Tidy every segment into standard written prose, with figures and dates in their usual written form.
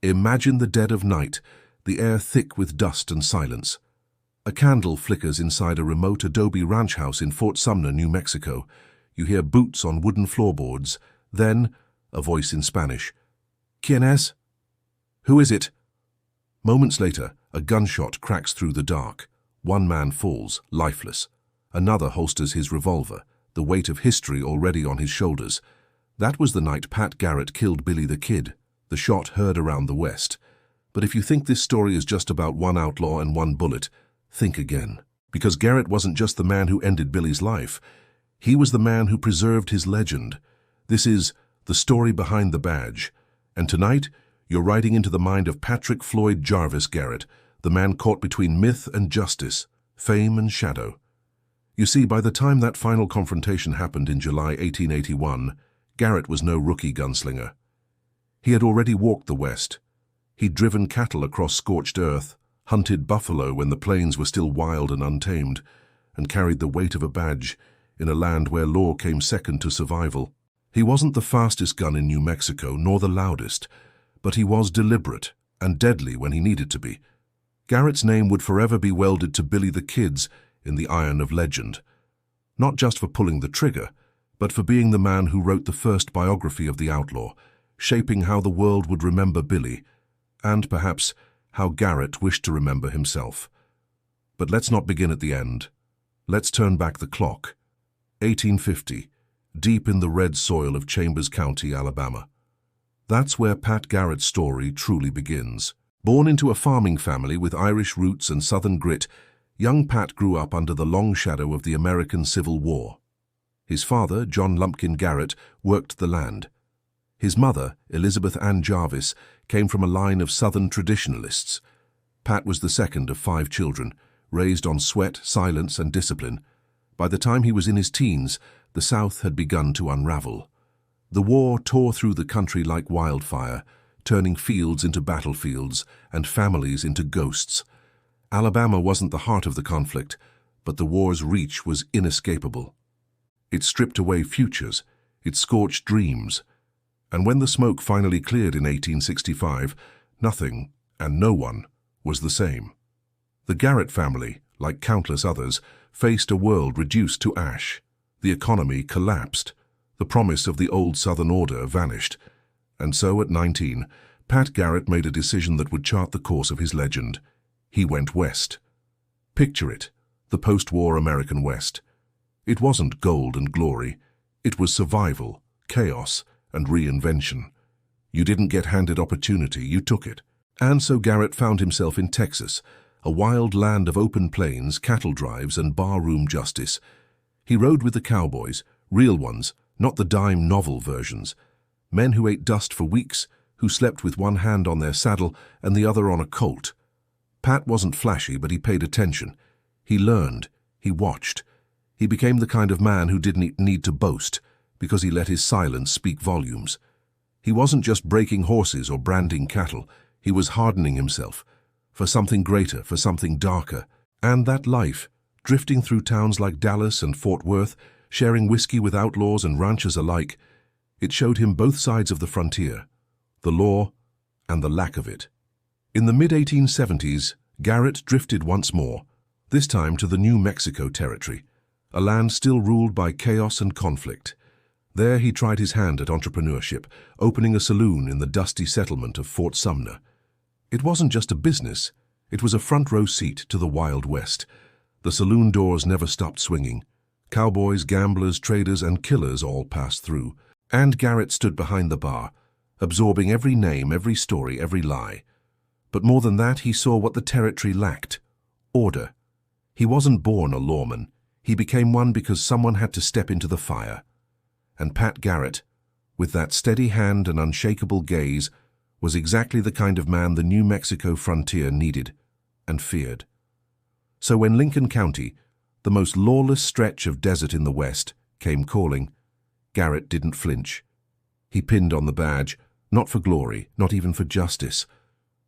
Imagine the dead of night, the air thick with dust and silence. A candle flickers inside a remote adobe ranch house in Fort Sumner, New Mexico. You hear boots on wooden floorboards. Then, a voice in Spanish. ¿Quién es? Who is it? Moments later, a gunshot cracks through the dark. One man falls, lifeless. Another holsters his revolver, the weight of history already on his shoulders. That was the night Pat Garrett killed Billy the Kid, the shot heard around the West. But if you think this story is just about one outlaw and one bullet, think again. Because Garrett wasn't just the man who ended Billy's life. He was the man who preserved his legend. This is the story behind the badge. And tonight, you're riding into the mind of Patrick Floyd Jarvis Garrett, the man caught between myth and justice, fame and shadow. You see, by the time that final confrontation happened in July 1881, Garrett was no rookie gunslinger. He had already walked the West. He'd driven cattle across scorched earth, hunted buffalo when the plains were still wild and untamed, and carried the weight of a badge in a land where law came second to survival. He wasn't the fastest gun in New Mexico, nor the loudest, but he was deliberate and deadly when he needed to be. Garrett's name would forever be welded to Billy the Kid's in the iron of legend, not just for pulling the trigger, but for being the man who wrote the first biography of the outlaw, shaping how the world would remember Billy, and perhaps how Garrett wished to remember himself. But let's not begin at the end. Let's turn back the clock. 1850, deep in the red soil of Chambers County, Alabama. That's where Pat Garrett's story truly begins. Born into a farming family with Irish roots and Southern grit, young Pat grew up under the long shadow of the American Civil War. His father, John Lumpkin Garrett, worked the land. His mother, Elizabeth Ann Jarvis, came from a line of Southern traditionalists. Pat was the second of 5 children, raised on sweat, silence, and discipline. By the time he was in his teens, the South had begun to unravel. The war tore through the country like wildfire, turning fields into battlefields and families into ghosts. Alabama wasn't the heart of the conflict, but the war's reach was inescapable. It stripped away futures, it scorched dreams, and when the smoke finally cleared in 1865, nothing and no one was the same. The Garrett family, like countless others, faced a world reduced to ash. The economy collapsed. The promise of the old Southern order vanished. And so at 19, Pat Garrett made a decision that would chart the course of his legend. He went west. Picture it, the post-war American West. It wasn't gold and glory. It was survival, chaos, and reinvention. You didn't get handed opportunity, you took it. And so Garrett found himself in Texas, a wild land of open plains, cattle drives, and barroom justice. He rode with the cowboys, real ones, not the dime novel versions. Men who ate dust for weeks, who slept with one hand on their saddle and the other on a colt. Pat wasn't flashy, but he paid attention. He learned. He watched. He became the kind of man who didn't need to boast, because he let his silence speak volumes. He wasn't just breaking horses or branding cattle. He was hardening himself for something greater, for something darker. And that life, drifting through towns like Dallas and Fort Worth, sharing whiskey with outlaws and ranchers alike, it showed him both sides of the frontier, the law and the lack of it. In the mid-1870s, Garrett drifted once more, this time to the New Mexico territory, a land still ruled by chaos and conflict. There he tried his hand at entrepreneurship, opening a saloon in the dusty settlement of Fort Sumner. It wasn't just a business, it was a front-row seat to the Wild West. The saloon doors never stopped swinging. Cowboys, gamblers, traders, and killers all passed through. And Garrett stood behind the bar, absorbing every name, every story, every lie. But more than that, he saw what the territory lacked: order. He wasn't born a lawman. He became one because someone had to step into the fire. And Pat Garrett, with that steady hand and unshakable gaze, was exactly the kind of man the New Mexico frontier needed and feared. So when Lincoln County, the most lawless stretch of desert in the West, came calling, Garrett didn't flinch. He pinned on the badge, not for glory, not even for justice,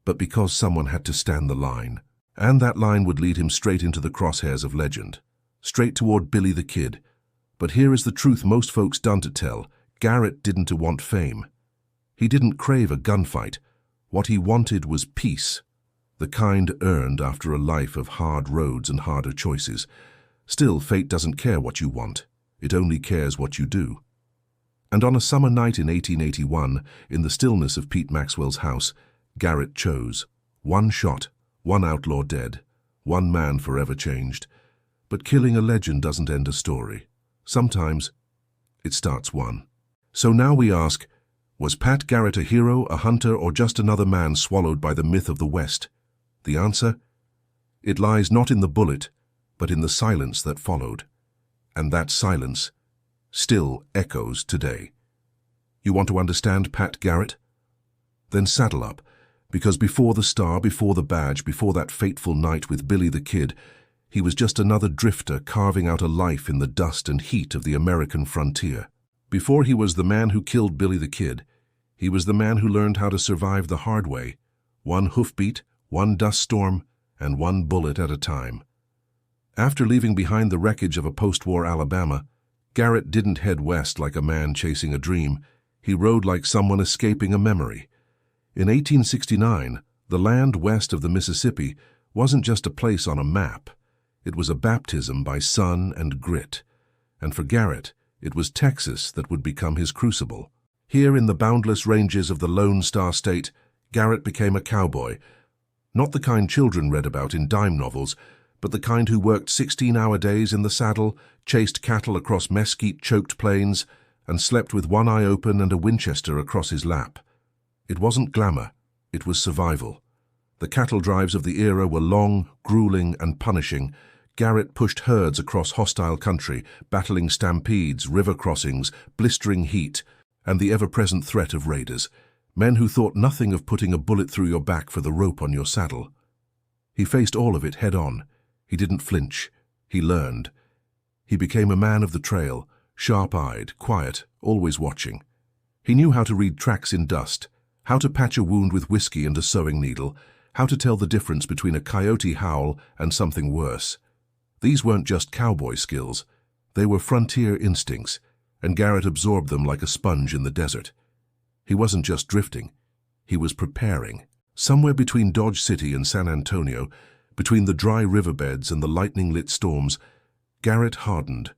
but because someone had to stand the line. And that line would lead him straight into the crosshairs of legend, straight toward Billy the Kid. But here is the truth most folks don't tell. Garrett didn't want fame. He didn't crave a gunfight. What he wanted was peace, the kind earned after a life of hard roads and harder choices. Still, fate doesn't care what you want. It only cares what you do. And on a summer night in 1881, in the stillness of Pete Maxwell's house, Garrett chose. One shot, one outlaw dead, one man forever changed. But killing a legend doesn't end a story. Sometimes it starts one. So now we ask, was Pat Garrett a hero, a hunter, or just another man swallowed by the myth of the West? The answer? It lies not in the bullet, but in the silence that followed. And that silence still echoes today. You want to understand Pat Garrett? Then saddle up, because before the star, before the badge, before that fateful night with Billy the Kid, he was just another drifter carving out a life in the dust and heat of the American frontier. Before he was the man who killed Billy the Kid, he was the man who learned how to survive the hard way, one hoofbeat, one dust storm, and one bullet at a time. After leaving behind the wreckage of a post-war Alabama, Garrett didn't head west like a man chasing a dream. He rode like someone escaping a memory. In 1869, the land west of the Mississippi wasn't just a place on a map. It was a baptism by sun and grit. And for Garrett, it was Texas that would become his crucible. Here in the boundless ranges of the Lone Star State, Garrett became a cowboy. Not the kind children read about in dime novels, but the kind who worked 16-hour days in the saddle, chased cattle across mesquite-choked plains, and slept with one eye open and a Winchester across his lap. It wasn't glamour, it was survival. The cattle drives of the era were long, grueling, and punishing. Garrett pushed herds across hostile country, battling stampedes, river crossings, blistering heat, and the ever-present threat of raiders, men who thought nothing of putting a bullet through your back for the rope on your saddle. He faced all of it head-on. He didn't flinch. He learned. He became a man of the trail, sharp-eyed, quiet, always watching. He knew how to read tracks in dust, how to patch a wound with whiskey and a sewing needle, how to tell the difference between a coyote howl and something worse. These weren't just cowboy skills. They were frontier instincts, and Garrett absorbed them like a sponge in the desert. He wasn't just drifting. He was preparing. Somewhere between Dodge City and San Antonio, between the dry riverbeds and the lightning-lit storms, Garrett hardened.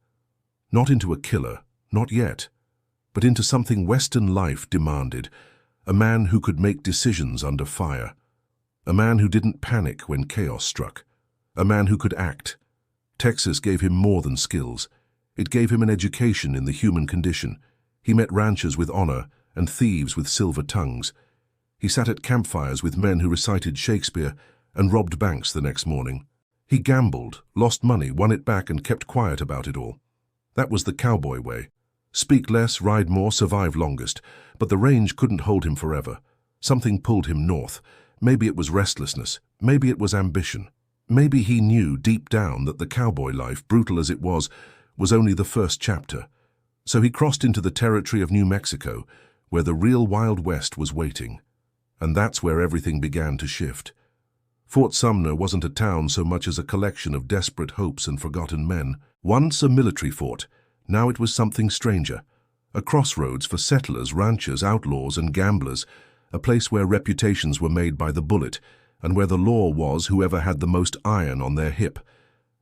Not into a killer, not yet, but into something Western life demanded, a man who could make decisions under fire, a man who didn't panic when chaos struck, a man who could act. Texas gave him more than skills. It gave him an education in the human condition. He met ranchers with honor and thieves with silver tongues. He sat at campfires with men who recited Shakespeare and robbed banks the next morning. He gambled, lost money, won it back, and kept quiet about it all. That was the cowboy way. Speak less, ride more, survive longest. But the range couldn't hold him forever. Something pulled him north. Maybe it was restlessness. Maybe it was ambition. Maybe he knew deep down that the cowboy life, brutal as it was only the first chapter. So he crossed into the territory of New Mexico, where the real Wild West was waiting. And that's where everything began to shift. Fort Sumner wasn't a town so much as a collection of desperate hopes and forgotten men. Once a military fort, now it was something stranger. A crossroads for settlers, ranchers, outlaws, and gamblers, a place where reputations were made by the bullet, and where the law was whoever had the most iron on their hip.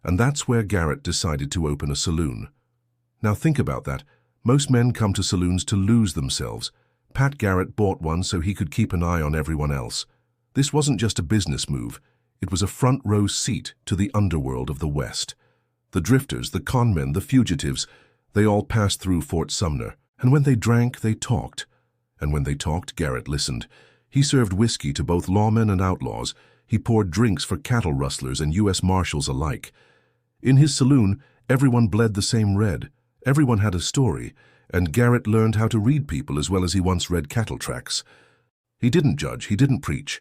And that's where Garrett decided to open a saloon. Now think about that. Most men come to saloons to lose themselves. Pat Garrett bought one so he could keep an eye on everyone else. This wasn't just a business move. It was a front-row seat to the underworld of the West. The drifters, the conmen, the fugitives, they all passed through Fort Sumner. And when they drank, they talked. And when they talked, Garrett listened. He served whiskey to both lawmen and outlaws. He poured drinks for cattle rustlers and U.S. Marshals alike. In his saloon, everyone bled the same red. Everyone had a story, and Garrett learned how to read people as well as he once read cattle tracks. He didn't judge, he didn't preach,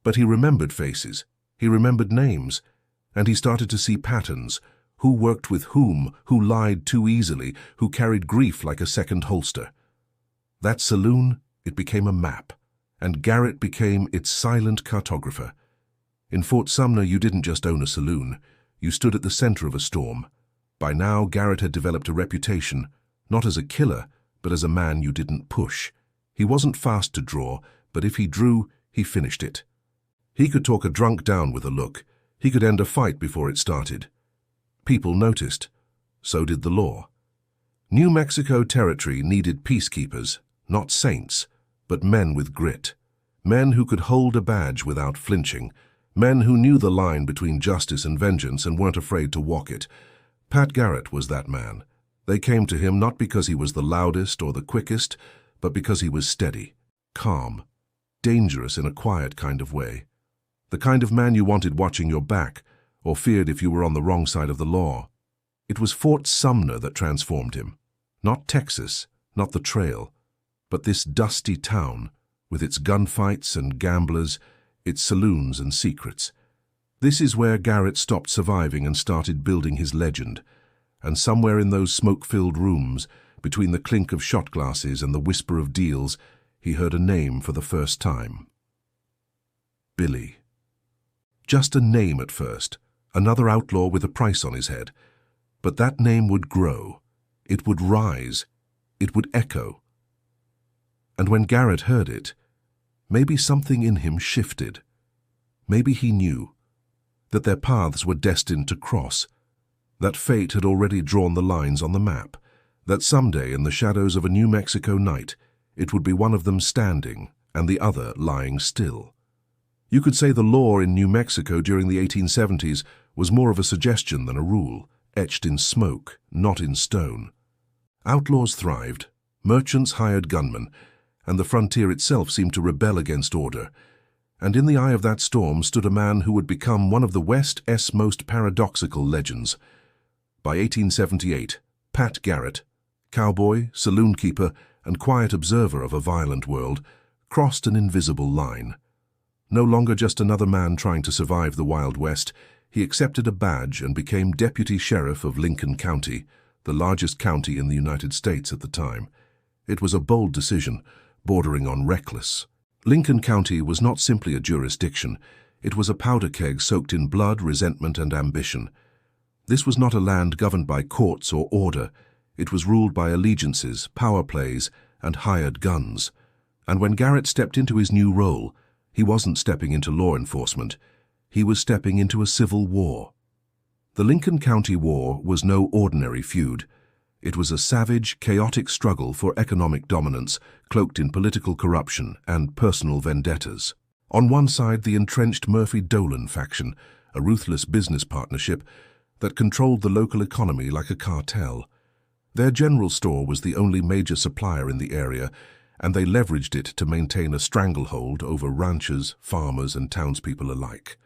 but he remembered faces, he remembered names, and he started to see patterns, who worked with whom, who lied too easily, who carried grief like a second holster. That saloon, it became a map, and Garrett became its silent cartographer. In Fort Sumner, you didn't just own a saloon, you stood at the center of a storm. By now, Garrett had developed a reputation, not as a killer, but as a man you didn't push. He wasn't fast to draw, but if he drew, he finished it. He could talk a drunk down with a look. He could end a fight before it started. People noticed. So did the law. New Mexico territory needed peacekeepers, not saints, but men with grit. Men who could hold a badge without flinching. Men who knew the line between justice and vengeance and weren't afraid to walk it. Pat Garrett was that man. They came to him not because he was the loudest or the quickest, but because he was steady, calm, dangerous in a quiet kind of way. The kind of man you wanted watching your back, or feared if you were on the wrong side of the law. It was Fort Sumner that transformed him. Not Texas, not the trail, but this dusty town, with its gunfights and gamblers, its saloons and secrets. This is where Garrett stopped surviving and started building his legend. And somewhere in those smoke-filled rooms, between the clink of shot glasses and the whisper of deals, he heard a name for the first time. Billy. Just a name at first, another outlaw with a price on his head. But that name would grow. It would rise. It would echo. And when Garrett heard it, maybe something in him shifted. Maybe he knew that their paths were destined to cross, that fate had already drawn the lines on the map, that someday in the shadows of a New Mexico night, it would be one of them standing and the other lying still. You could say the law in New Mexico during the 1870s was more of a suggestion than a rule, etched in smoke, not in stone. Outlaws thrived, merchants hired gunmen, and the frontier itself seemed to rebel against order. And in the eye of that storm stood a man who would become one of the West's most paradoxical legends. By 1878, Pat Garrett, cowboy, saloon keeper, and quiet observer of a violent world, crossed an invisible line. No longer just another man trying to survive the Wild West, he accepted a badge and became deputy sheriff of Lincoln County, the largest county in the United States at the time. It was a bold decision, bordering on reckless. Lincoln County was not simply a jurisdiction. It was a powder keg soaked in blood, resentment, and ambition. This was not a land governed by courts or order. It was ruled by allegiances, power plays, and hired guns. And when Garrett stepped into his new role, he wasn't stepping into law enforcement. He was stepping into a civil war. The Lincoln County War was no ordinary feud. It was a savage, chaotic struggle for economic dominance, cloaked in political corruption and personal vendettas. On one side, the entrenched Murphy-Dolan faction, a ruthless business partnership that controlled the local economy like a cartel. Their general store was the only major supplier in the area, and they leveraged it to maintain a stranglehold over ranchers, farmers, and townspeople alike.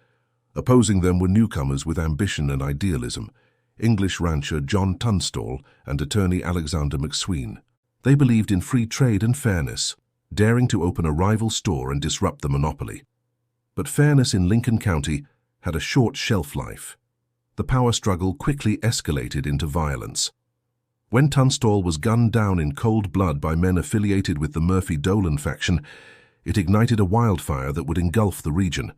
Opposing them were newcomers with ambition and idealism, English rancher John Tunstall and attorney Alexander McSween. They believed in free trade and fairness, daring to open a rival store and disrupt the monopoly. But fairness in Lincoln County had a short shelf life. The power struggle quickly escalated into violence. When Tunstall was gunned down in cold blood by men affiliated with the Murphy-Dolan faction, it ignited a wildfire that would engulf the region.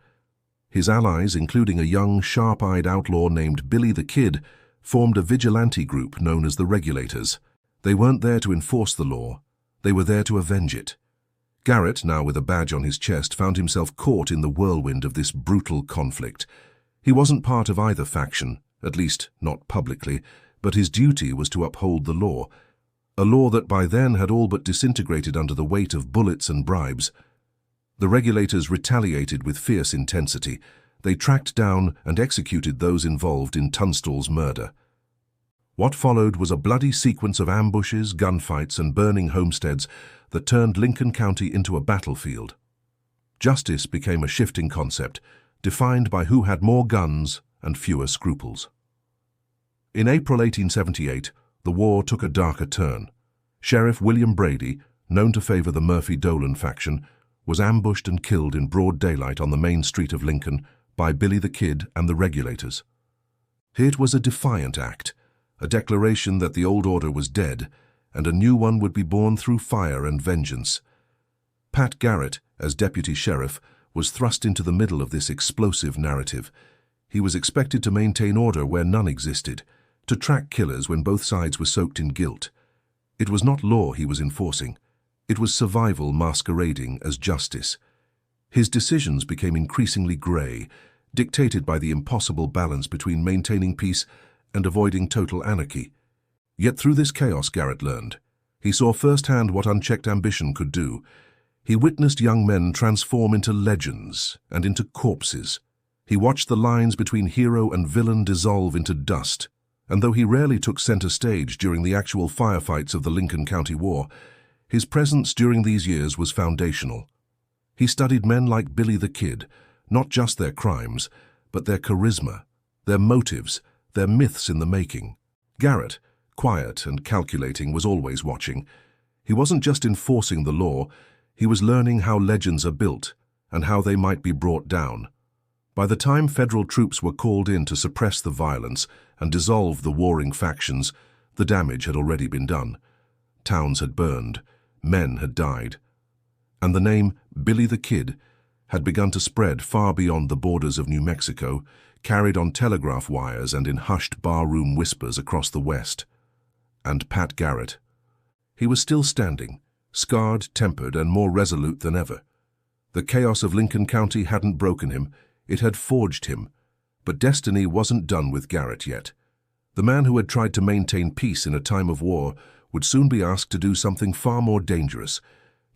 His allies, including a young, sharp-eyed outlaw named Billy the Kid, formed a vigilante group known as the Regulators. They weren't there to enforce the law. They were there to avenge it. Garrett, now with a badge on his chest, found himself caught in the whirlwind of this brutal conflict. He wasn't part of either faction, at least not publicly, but his duty was to uphold the law, a law that by then had all but disintegrated under the weight of bullets and bribes. The Regulators retaliated with fierce intensity. They tracked down and executed those involved in Tunstall's murder. What followed was a bloody sequence of ambushes, gunfights, and burning homesteads that turned Lincoln County into a battlefield. Justice became a shifting concept, defined by who had more guns and fewer scruples. In April 1878, the war took a darker turn. Sheriff William Brady, known to favor the Murphy-Dolan faction, was ambushed and killed in broad daylight on the main street of Lincoln by Billy the Kid and the Regulators. It was a defiant act, a declaration that the old order was dead and a new one would be born through fire and vengeance. Pat Garrett, as deputy sheriff, was thrust into the middle of this explosive narrative. He was expected to maintain order where none existed, to track killers when both sides were soaked in guilt. It was not law he was enforcing. It was survival masquerading as justice. His decisions became increasingly grey, dictated by the impossible balance between maintaining peace and avoiding total anarchy. Yet through this chaos, Garrett learned. He saw firsthand what unchecked ambition could do. He witnessed young men transform into legends and into corpses. He watched the lines between hero and villain dissolve into dust, and though he rarely took center stage during the actual firefights of the Lincoln County War, his presence during these years was foundational. He studied men like Billy the Kid, not just their crimes, but their charisma, their motives, their myths in the making. Garrett, quiet and calculating, was always watching. He wasn't just enforcing the law, he was learning how legends are built and how they might be brought down. By the time federal troops were called in to suppress the violence and dissolve the warring factions, the damage had already been done. Towns had burned, men had died, and the name Billy the Kid had begun to spread far beyond the borders of New Mexico, carried on telegraph wires and in hushed barroom whispers across the West. And Pat Garrett. He was still standing, scarred, tempered, and more resolute than ever. The chaos of Lincoln County hadn't broken him, it had forged him. But destiny wasn't done with Garrett yet. The man who had tried to maintain peace in a time of war would soon be asked to do something far more dangerous,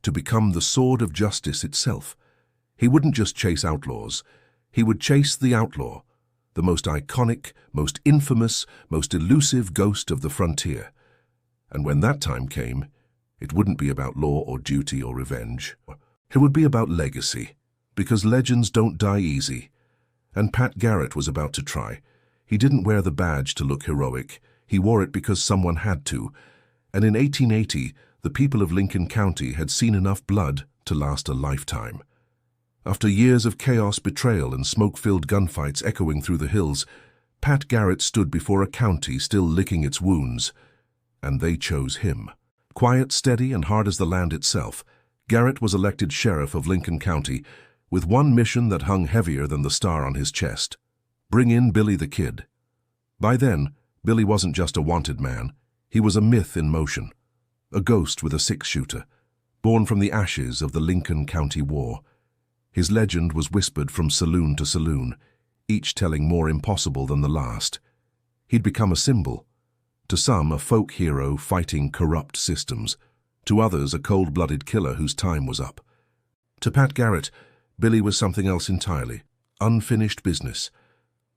to become the sword of justice itself. He wouldn't just chase outlaws, he would chase the outlaw, the most iconic, most infamous, most elusive ghost of the frontier. And when that time came, it wouldn't be about law or duty or revenge. It would be about legacy, because legends don't die easy. And Pat Garrett was about to try. He didn't wear the badge to look heroic, he wore it because someone had to. And in 1880, the people of Lincoln County had seen enough blood to last a lifetime. After years of chaos, betrayal, and smoke-filled gunfights echoing through the hills, Pat Garrett stood before a county still licking its wounds. And they chose him. Quiet, steady, and hard as the land itself, Garrett was elected sheriff of Lincoln County with one mission that hung heavier than the star on his chest: bring in Billy the Kid. By then, Billy wasn't just a wanted man, he was a myth in motion, a ghost with a six-shooter, born from the ashes of the Lincoln County War. His legend was whispered from saloon to saloon, each telling more impossible than the last. He'd become a symbol. To some, a folk hero fighting corrupt systems. To others, a cold-blooded killer whose time was up. To Pat Garrett, Billy was something else entirely. Unfinished business.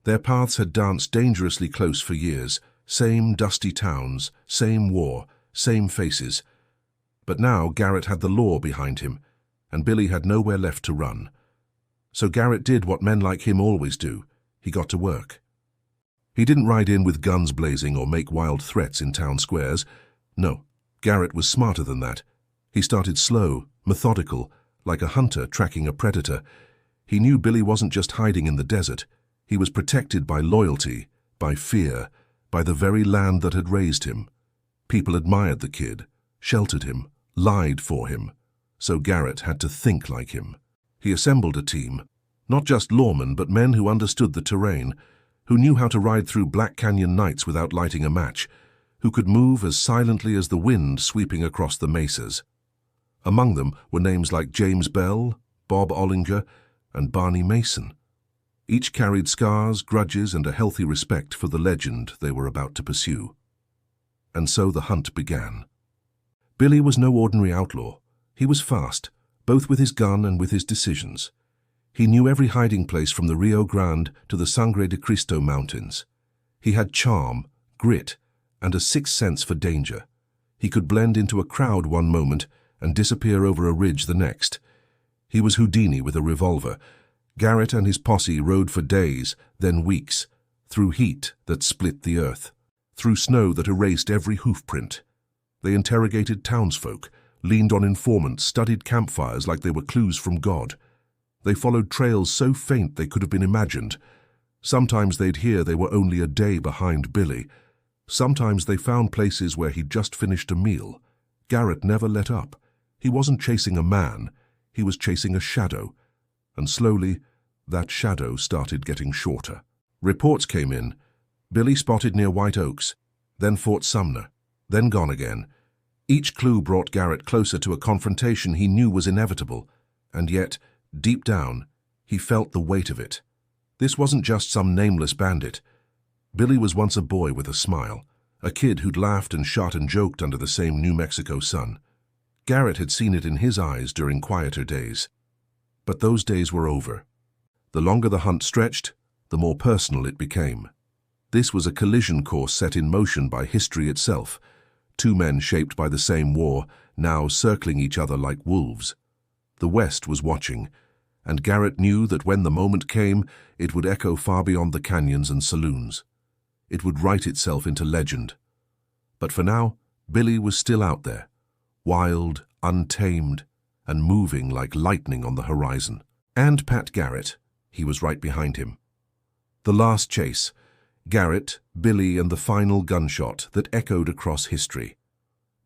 Their paths had danced dangerously close for years. Same dusty towns, same war, same faces. But now Garrett had the law behind him, and Billy had nowhere left to run. So Garrett did what men like him always do. He got to work. He didn't ride in with guns blazing or make wild threats in town squares. No, Garrett was smarter than that. He started slow, methodical, like a hunter tracking a predator. He knew Billy wasn't just hiding in the desert. He was protected by loyalty, by fear, by the very land that had raised him. People admired the kid, sheltered him, lied for him. So Garrett had to think like him. He assembled a team, not just lawmen, but men who understood the terrain, who knew how to ride through Black Canyon nights without lighting a match, who could move as silently as the wind sweeping across the mesas. Among them were names like James Bell, Bob Ollinger, and Barney Mason. Each carried scars, grudges, and a healthy respect for the legend they were about to pursue. And so the hunt began. Billy was no ordinary outlaw. He was fast, both with his gun and with his decisions. He knew every hiding place from the Rio Grande to the Sangre de Cristo Mountains. He had charm, grit, and a sixth sense for danger. He could blend into a crowd one moment and disappear over a ridge the next. He was Houdini with a revolver. Garrett and his posse rode for days, then weeks, through heat that split the earth, through snow that erased every hoofprint. They interrogated townsfolk, leaned on informants, studied campfires like they were clues from God. They followed trails so faint they could have been imagined. Sometimes they'd hear they were only a day behind Billy. Sometimes they found places where he'd just finished a meal. Garrett never let up. He wasn't chasing a man, he was chasing a shadow. And slowly, that shadow started getting shorter. Reports came in. Billy spotted near White Oaks, then Fort Sumner, then gone again. Each clue brought Garrett closer to a confrontation he knew was inevitable. And yet, Deep down, he felt the weight of it. This wasn't just some nameless bandit. Billy was once a boy with a smile, a kid who'd laughed and shot and joked under the same New Mexico sun. Garrett had seen it in his eyes during quieter days. But those days were over. The longer the hunt stretched, the more personal it became. This was a collision course set in motion by history itself, two men shaped by the same war, now circling each other like wolves. The West was watching, and Garrett knew that when the moment came, it would echo far beyond the canyons and saloons. It would write itself into legend. But for now, Billy was still out there, wild, untamed, and moving like lightning on the horizon. And Pat Garrett, he was right behind him. The last chase, Garrett, Billy, and the final gunshot that echoed across history.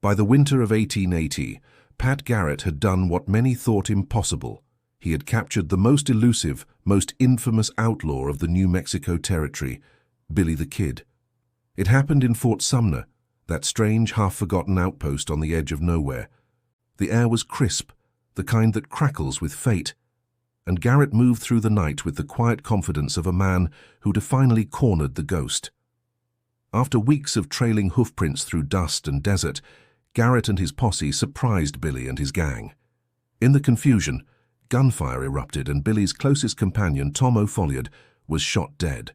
By the winter of 1880, Pat Garrett had done what many thought impossible. He had captured the most elusive, most infamous outlaw of the New Mexico Territory, Billy the Kid. It happened in Fort Sumner, that strange, half-forgotten outpost on the edge of nowhere. The air was crisp, the kind that crackles with fate, and Garrett moved through the night with the quiet confidence of a man who'd finally cornered the ghost. After weeks of trailing hoofprints through dust and desert, Garrett and his posse surprised Billy and his gang. In the confusion, gunfire erupted and Billy's closest companion, Tom O'Folliard, was shot dead.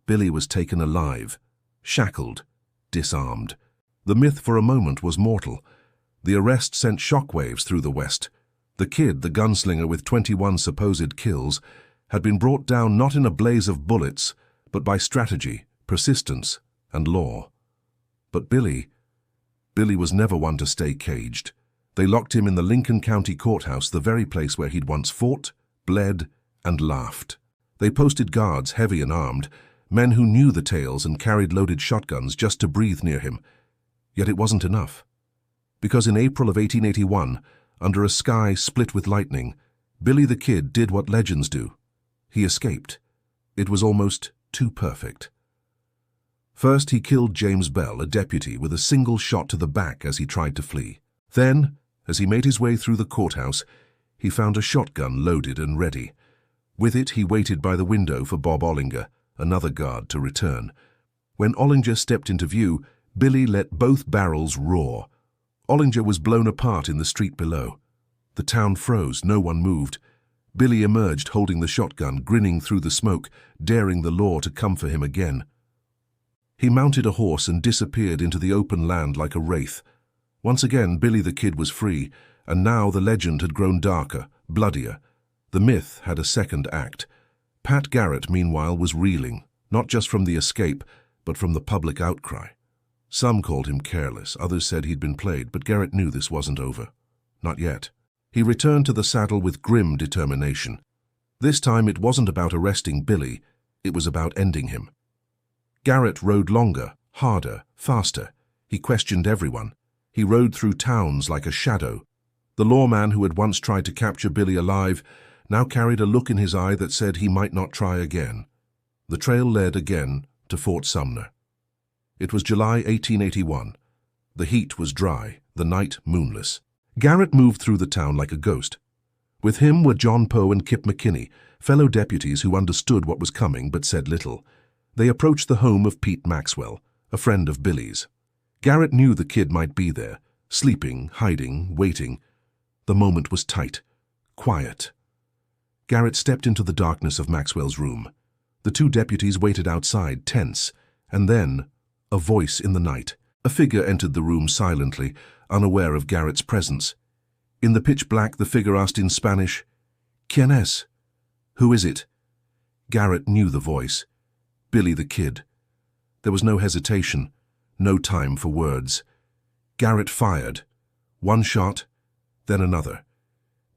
Billy was taken alive, shackled, disarmed. The myth for a moment was mortal. The arrest sent shockwaves through the West. The Kid, the gunslinger with 21 supposed kills, had been brought down not in a blaze of bullets, but by strategy, persistence, and law. But Billy was never one to stay caged. They locked him in the Lincoln County Courthouse, the very place where he'd once fought, bled, and laughed. They posted guards, heavy and armed, men who knew the tales and carried loaded shotguns just to breathe near him. Yet it wasn't enough. Because in April of 1881, under a sky split with lightning, Billy the Kid did what legends do. He escaped. It was almost too perfect. First, he killed James Bell, a deputy, with a single shot to the back as he tried to flee. Then, as he made his way through the courthouse, he found a shotgun loaded and ready. With it, he waited by the window for Bob Ollinger, another guard, to return. When Ollinger stepped into view, Billy let both barrels roar. Ollinger was blown apart in the street below. The town froze, no one moved. Billy emerged holding the shotgun, grinning through the smoke, daring the law to come for him again. He mounted a horse and disappeared into the open land like a wraith. Once again, Billy the Kid was free, and now the legend had grown darker, bloodier. The myth had a second act. Pat Garrett, meanwhile, was reeling, not just from the escape, but from the public outcry. Some called him careless, others said he'd been played, but Garrett knew this wasn't over. Not yet. He returned to the saddle with grim determination. This time it wasn't about arresting Billy, it was about ending him. Garrett rode longer, harder, faster. He questioned everyone. He rode through towns like a shadow. The lawman who had once tried to capture Billy alive now carried a look in his eye that said he might not try again. The trail led again to Fort Sumner. It was July 1881. The heat was dry, the night moonless. Garrett moved through the town like a ghost. With him were John Poe and Kip McKinney, fellow deputies who understood what was coming but said little. They approached the home of Pete Maxwell, a friend of Billy's. Garrett knew the Kid might be there, sleeping, hiding, waiting. The moment was tight, quiet. Garrett stepped into the darkness of Maxwell's room. The two deputies waited outside, tense, and then, a voice in the night. A figure entered the room silently, unaware of Garrett's presence. In the pitch black, the figure asked in Spanish, "¿Quién es?" "Who is it?" Garrett knew the voice. Billy the Kid. There was no hesitation, no time for words. Garrett fired. One shot, then another.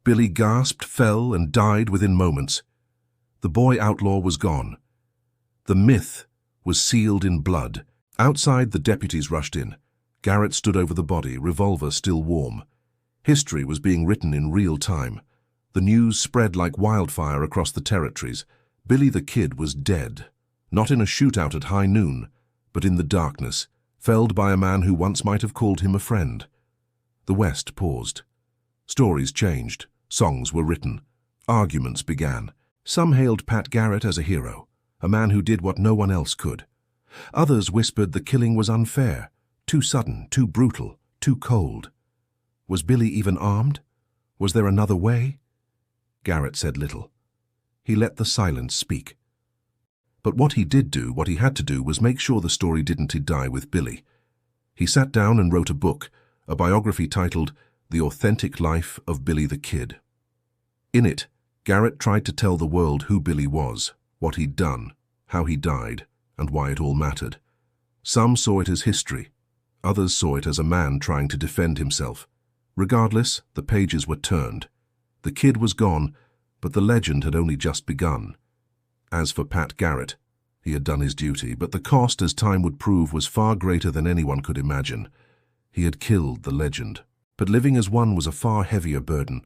Billy gasped, fell, and died within moments. The boy outlaw was gone. The myth was sealed in blood. Outside, the deputies rushed in. Garrett stood over the body, revolver still warm. History was being written in real time. The news spread like wildfire across the territories. Billy the Kid was dead, not in a shootout at high noon, but in the darkness, felled by a man who once might have called him a friend. The West paused. Stories changed. Songs were written. Arguments began. Some hailed Pat Garrett as a hero, a man who did what no one else could. Others whispered the killing was unfair, too sudden, too brutal, too cold. Was Billy even armed? Was there another way? Garrett said little. He let the silence speak. But what he did do, what he had to do, was make sure the story didn't die with Billy. He sat down and wrote a book, a biography titled The Authentic Life of Billy the Kid. In it, Garrett tried to tell the world who Billy was, what he'd done, how he died, and why it all mattered. Some saw it as history. Others saw it as a man trying to defend himself. Regardless, the pages were turned. The kid was gone, but the legend had only just begun. As for Pat Garrett, he had done his duty, but the cost, as time would prove, was far greater than anyone could imagine. He had killed the legend. But living as one was a far heavier burden.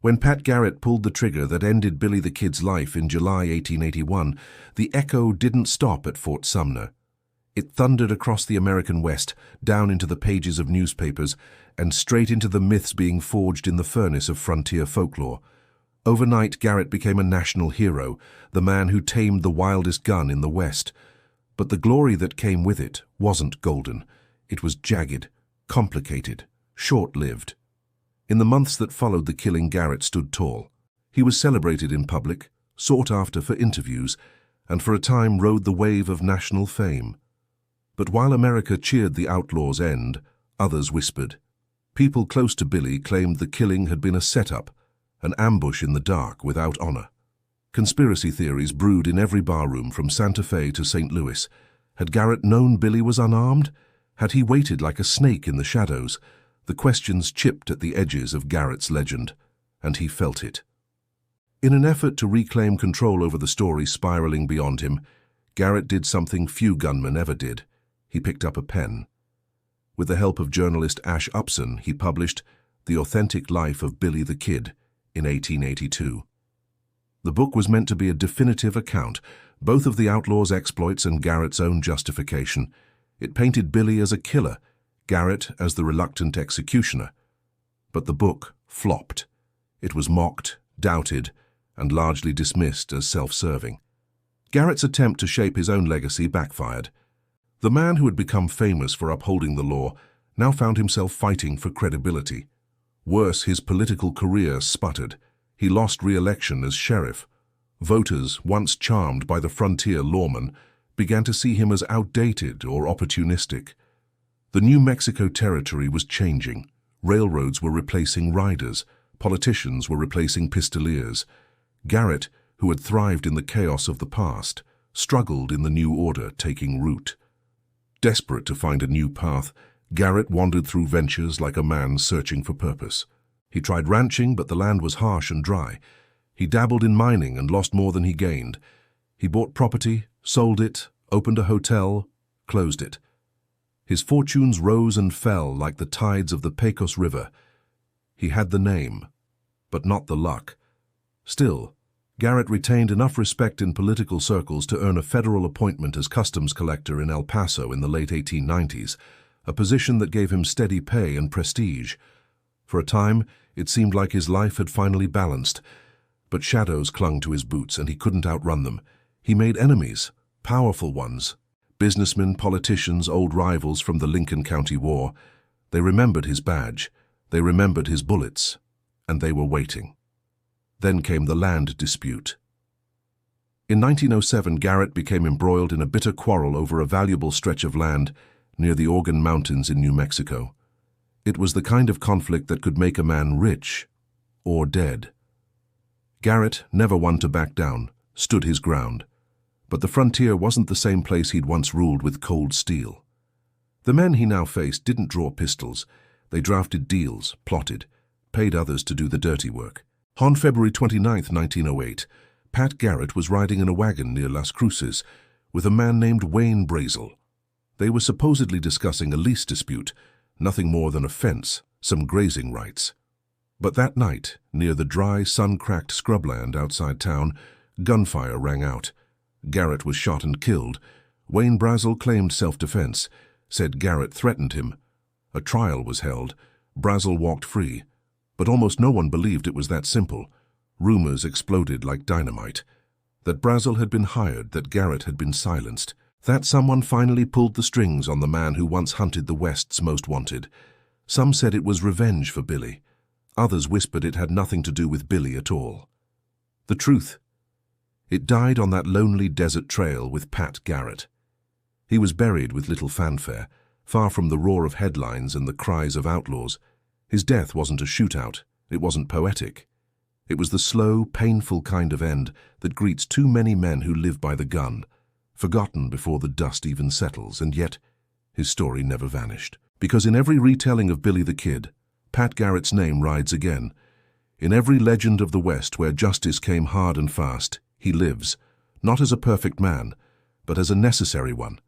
When Pat Garrett pulled the trigger that ended Billy the Kid's life in July 1881, the echo didn't stop at Fort Sumner. It thundered across the American West, down into the pages of newspapers, and straight into the myths being forged in the furnace of frontier folklore. Overnight, Garrett became a national hero, the man who tamed the wildest gun in the West. But the glory that came with it wasn't golden. It was jagged, complicated, short-lived. In the months that followed the killing, Garrett stood tall. He was celebrated in public, sought after for interviews, and for a time rode the wave of national fame. But while America cheered the Outlaws' end, others whispered. People close to Billy claimed the killing had been a setup, an ambush in the dark without honor. Conspiracy theories brewed in every barroom from Santa Fe to St. Louis. Had Garrett known Billy was unarmed? Had he waited like a snake in the shadows? The questions chipped at the edges of Garrett's legend, and he felt it. In an effort to reclaim control over the story spiraling beyond him, Garrett did something few gunmen ever did. He picked up a pen. With the help of journalist Ash Upson, he published The Authentic Life of Billy the Kid in 1882. The book was meant to be a definitive account, both of the Outlaws' exploits and Garrett's own justification. It painted Billy as a killer, Garrett as the reluctant executioner. But the book flopped. It was mocked, doubted, and largely dismissed as self-serving. Garrett's attempt to shape his own legacy backfired. The man who had become famous for upholding the law now found himself fighting for credibility. Worse, his political career sputtered. He lost re-election as sheriff. Voters, once charmed by the frontier lawman, began to see him as outdated or opportunistic. The New Mexico territory was changing. Railroads were replacing riders. Politicians were replacing pistoliers. Garrett, who had thrived in the chaos of the past, struggled in the new order taking root. Desperate to find a new path, Garrett wandered through ventures like a man searching for purpose. He tried ranching, but the land was harsh and dry. He dabbled in mining and lost more than he gained. He bought property, sold it, opened a hotel, closed it. His fortunes rose and fell like the tides of the Pecos River. He had the name, but not the luck. Still, Garrett retained enough respect in political circles to earn a federal appointment as customs collector in El Paso in the late 1890s, a position that gave him steady pay and prestige. For a time, it seemed like his life had finally balanced, but shadows clung to his boots and he couldn't outrun them. He made enemies, powerful ones. Businessmen, politicians, old rivals from the Lincoln County War. They remembered his badge, they remembered his bullets, and they were waiting. Then came the land dispute. In 1907, Garrett became embroiled in a bitter quarrel over a valuable stretch of land near the Organ Mountains in New Mexico. It was the kind of conflict that could make a man rich or dead. Garrett, never one to back down, stood his ground. But the frontier wasn't the same place he'd once ruled with cold steel. The men he now faced didn't draw pistols. They drafted deals, plotted, paid others to do the dirty work. On February 29, 1908, Pat Garrett was riding in a wagon near Las Cruces with a man named Wayne Brazel. They were supposedly discussing a lease dispute, nothing more than a fence, some grazing rights. But that night, near the dry, sun-cracked scrubland outside town, gunfire rang out. Garrett was shot and killed. Wayne Brazel claimed self-defense, said Garrett threatened him. A trial was held. Brazel walked free. But almost no one believed it was that simple. Rumors exploded like dynamite. That Brazel had been hired, that Garrett had been silenced, that someone finally pulled the strings on the man who once hunted the West's most wanted. Some said it was revenge for Billy. Others whispered it had nothing to do with Billy at all. The truth: it died on that lonely desert trail with Pat Garrett. He was buried with little fanfare, far from the roar of headlines and the cries of outlaws. His death wasn't a shootout. It wasn't poetic. It was the slow, painful kind of end that greets too many men who live by the gun, forgotten before the dust even settles, and yet his story never vanished. Because in every retelling of Billy the Kid, Pat Garrett's name rides again. In every legend of the West where justice came hard and fast, he lives, not as a perfect man, but as a necessary one.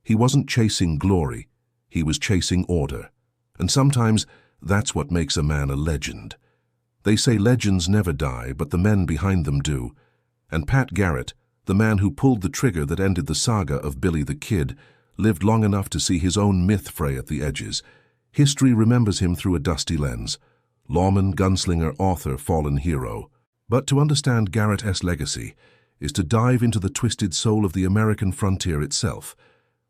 He wasn't chasing glory, he was chasing order. And sometimes that's what makes a man a legend. They say legends never die, but the men behind them do. And Pat Garrett, the man who pulled the trigger that ended the saga of Billy the Kid, lived long enough to see his own myth fray at the edges. History remembers him through a dusty lens. Lawman, gunslinger, author, fallen hero. But to understand Garrett's legacy is to dive into the twisted soul of the American frontier itself,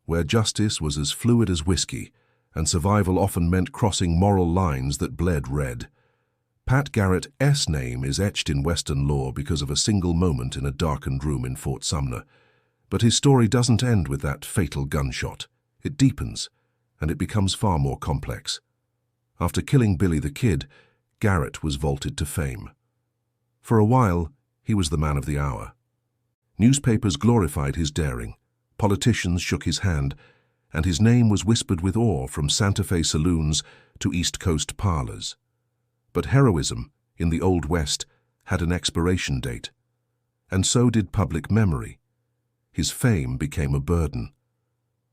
where justice was as fluid as whiskey, and survival often meant crossing moral lines that bled red. Pat Garrett's name is etched in Western lore because of a single moment in a darkened room in Fort Sumner. But his story doesn't end with that fatal gunshot. It deepens, and it becomes far more complex. After killing Billy the Kid, Garrett was vaulted to fame. For a while, he was the man of the hour. Newspapers glorified his daring, politicians shook his hand, and his name was whispered with awe from Santa Fe saloons to East Coast parlors. But heroism, in the Old West, had an expiration date. And so did public memory. His fame became a burden.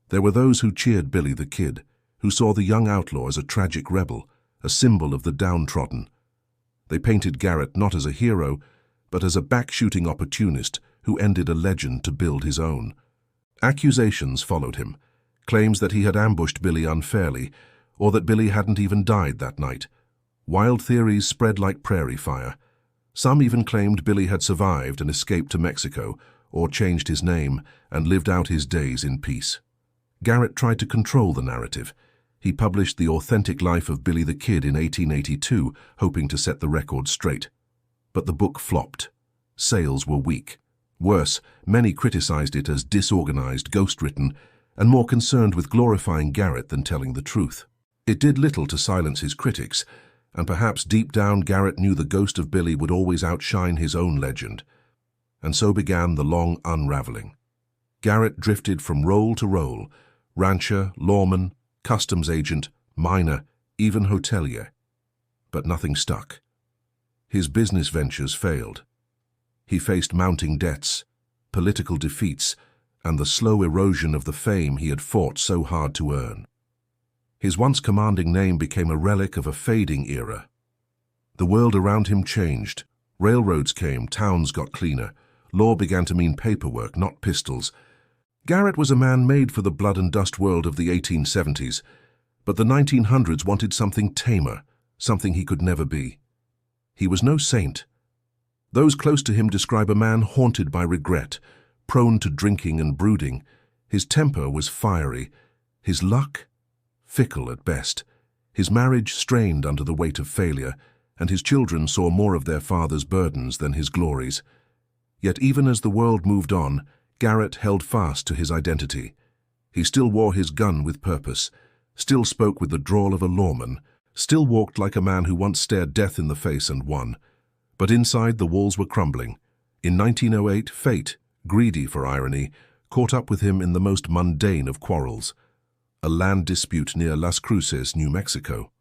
There were those who cheered Billy the Kid, who saw the young outlaw as a tragic rebel, a symbol of the downtrodden. They painted Garrett not as a hero, but as a back-shooting opportunist who ended a legend to build his own. Accusations followed him, claims that he had ambushed Billy unfairly, or that Billy hadn't even died that night. Wild theories spread like prairie fire. Some even claimed Billy had survived and escaped to Mexico, or changed his name and lived out his days in peace. Garrett tried to control the narrative. He published The Authentic Life of Billy the Kid in 1882, hoping to set the record straight. But the book flopped. Sales were weak. Worse, many criticized it as disorganized, ghost-written, and more concerned with glorifying Garrett than telling the truth. It did little to silence his critics, and perhaps deep down Garrett knew the ghost of Billy would always outshine his own legend. And so began the long unraveling. Garrett drifted from role to role, rancher, lawman, customs agent, miner, even hotelier. But nothing stuck. His business ventures failed. He faced mounting debts, political defeats, and the slow erosion of the fame he had fought so hard to earn. His once commanding name became a relic of a fading era. The world around him changed. Railroads came, towns got cleaner. Law began to mean paperwork, not pistols. Garrett was a man made for the blood and dust world of the 1870s, but the 1900s wanted something tamer, something he could never be. He was no saint. Those close to him describe a man haunted by regret, prone to drinking and brooding. His temper was fiery, his luck fickle at best, his marriage strained under the weight of failure, and his children saw more of their father's burdens than his glories. Yet even as the world moved on, Garrett held fast to his identity. He still wore his gun with purpose, still spoke with the drawl of a lawman, still walked like a man who once stared death in the face and won. But inside the walls were crumbling. In 1908, fate, greedy for irony, caught up with him in the most mundane of quarrels, a land dispute near Las Cruces, New Mexico.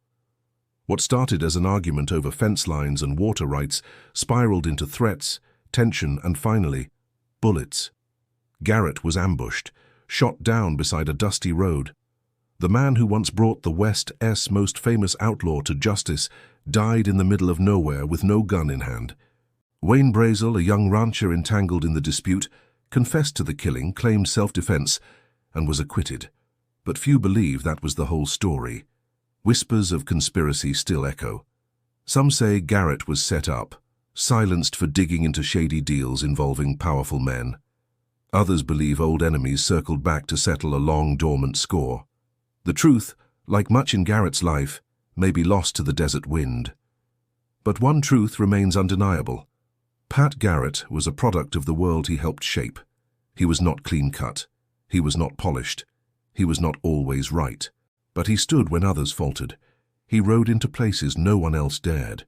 What started as an argument over fence lines and water rights spiraled into threats, tension, and finally, bullets. Garrett was ambushed, shot down beside a dusty road. The man who once brought the West's most famous outlaw to justice died in the middle of nowhere with no gun in hand. Wayne Brazel, a young rancher entangled in the dispute, confessed to the killing, claimed self-defense, and was acquitted. But few believe that was the whole story. Whispers of conspiracy still echo. Some say Garrett was set up, silenced for digging into shady deals involving powerful men. Others believe old enemies circled back to settle a long dormant score. The truth, like much in Garrett's life, may be lost to the desert wind. But one truth remains undeniable. Pat Garrett was a product of the world he helped shape. He was not clean-cut. He was not polished. He was not always right. But he stood when others faltered. He rode into places no one else dared.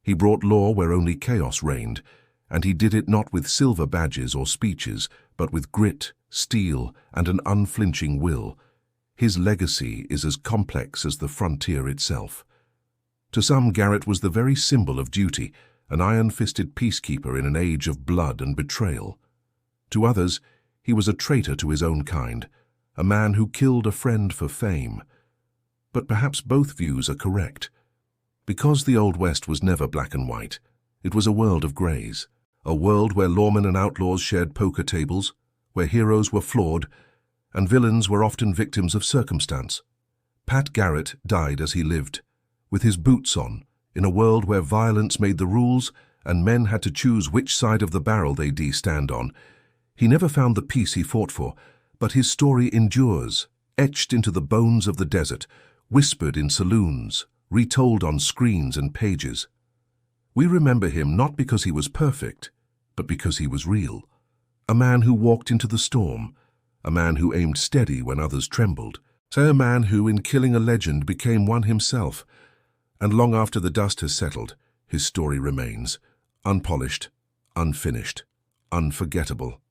He brought law where only chaos reigned, and he did it not with silver badges or speeches, but with grit, steel, and an unflinching will. His legacy is as complex as the frontier itself. To some, Garrett was the very symbol of duty, an iron-fisted peacekeeper in an age of blood and betrayal. To others, he was a traitor to his own kind, a man who killed a friend for fame. But perhaps both views are correct. Because the Old West was never black and white, it was a world of greys, a world where lawmen and outlaws shared poker tables, where heroes were flawed, and villains were often victims of circumstance. Pat Garrett died as he lived, with his boots on, in a world where violence made the rules and men had to choose which side of the barrel they'd stand on. He never found the peace he fought for, but his story endures, etched into the bones of the desert, whispered in saloons, retold on screens and pages. We remember him not because he was perfect, but because he was real. A man who walked into the storm, a man who aimed steady when others trembled, a man who, in killing a legend, became one himself. And long after the dust has settled, his story remains, unpolished, unfinished, unforgettable.